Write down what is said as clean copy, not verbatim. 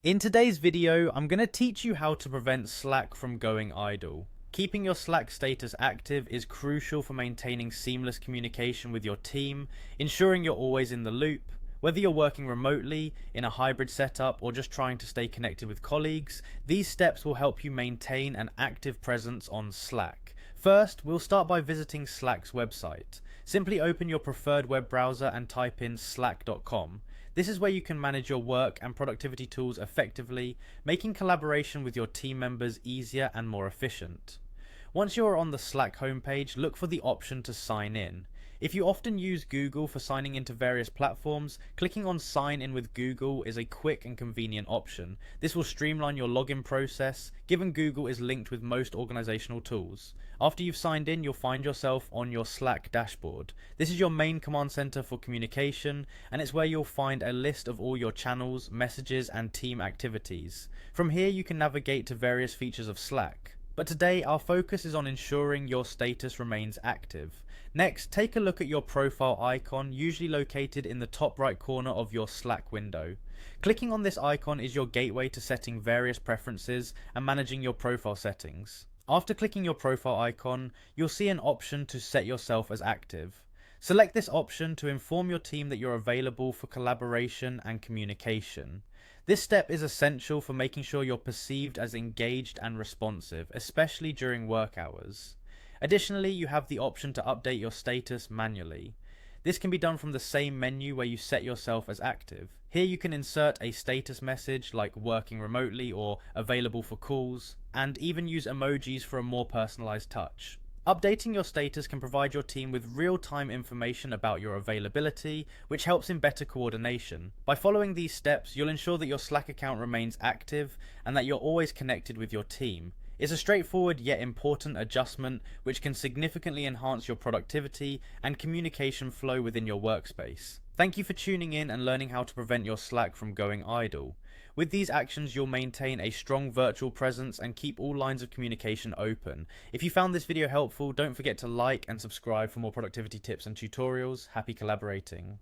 In today's video, I'm going to teach you how to prevent Slack from going idle. Keeping your Slack status active is crucial for maintaining seamless communication with your team, ensuring you're always in the loop. Whether you're working remotely, in a hybrid setup, or just trying to stay connected with colleagues, these steps will help you maintain an active presence on Slack. First, we'll start by visiting Slack's website. Simply open your preferred web browser and type in slack.com. This is where you can manage your work and productivity tools effectively, making collaboration with your team members easier and more efficient. Once you're on the Slack homepage, look for the option to sign in. If you often use Google for signing into various platforms, clicking on Sign in with Google is a quick and convenient option. This will streamline your login process, given Google is linked with most organizational tools. After you've signed in, you'll find yourself on your Slack dashboard. This is your main command center for communication, and it's where you'll find a list of all your channels, messages, and team activities. From here, you can navigate to various features of Slack. But today, our focus is on ensuring your status remains active. Next, take a look at your profile icon, usually located in the top right corner of your Slack window. Clicking on this icon is your gateway to setting various preferences and managing your profile settings. After clicking your profile icon, you'll see an option to set yourself as active. Select this option to inform your team that you're available for collaboration and communication. This step is essential for making sure you're perceived as engaged and responsive, especially during work hours. Additionally, you have the option to update your status manually. This can be done from the same menu where you set yourself as active. Here you can insert a status message like working remotely or available for calls, and even use emojis for a more personalized touch. Updating your status can provide your team with real-time information about your availability, which helps in better coordination. By following these steps, you'll ensure that your Slack account remains active and that you're always connected with your team. It's a straightforward yet important adjustment which can significantly enhance your productivity and communication flow within your workspace. Thank you for tuning in and learning how to prevent your Slack from going idle. With these actions, you'll maintain a strong virtual presence and keep all lines of communication open. If you found this video helpful, don't forget to like and subscribe for more productivity tips and tutorials. Happy collaborating.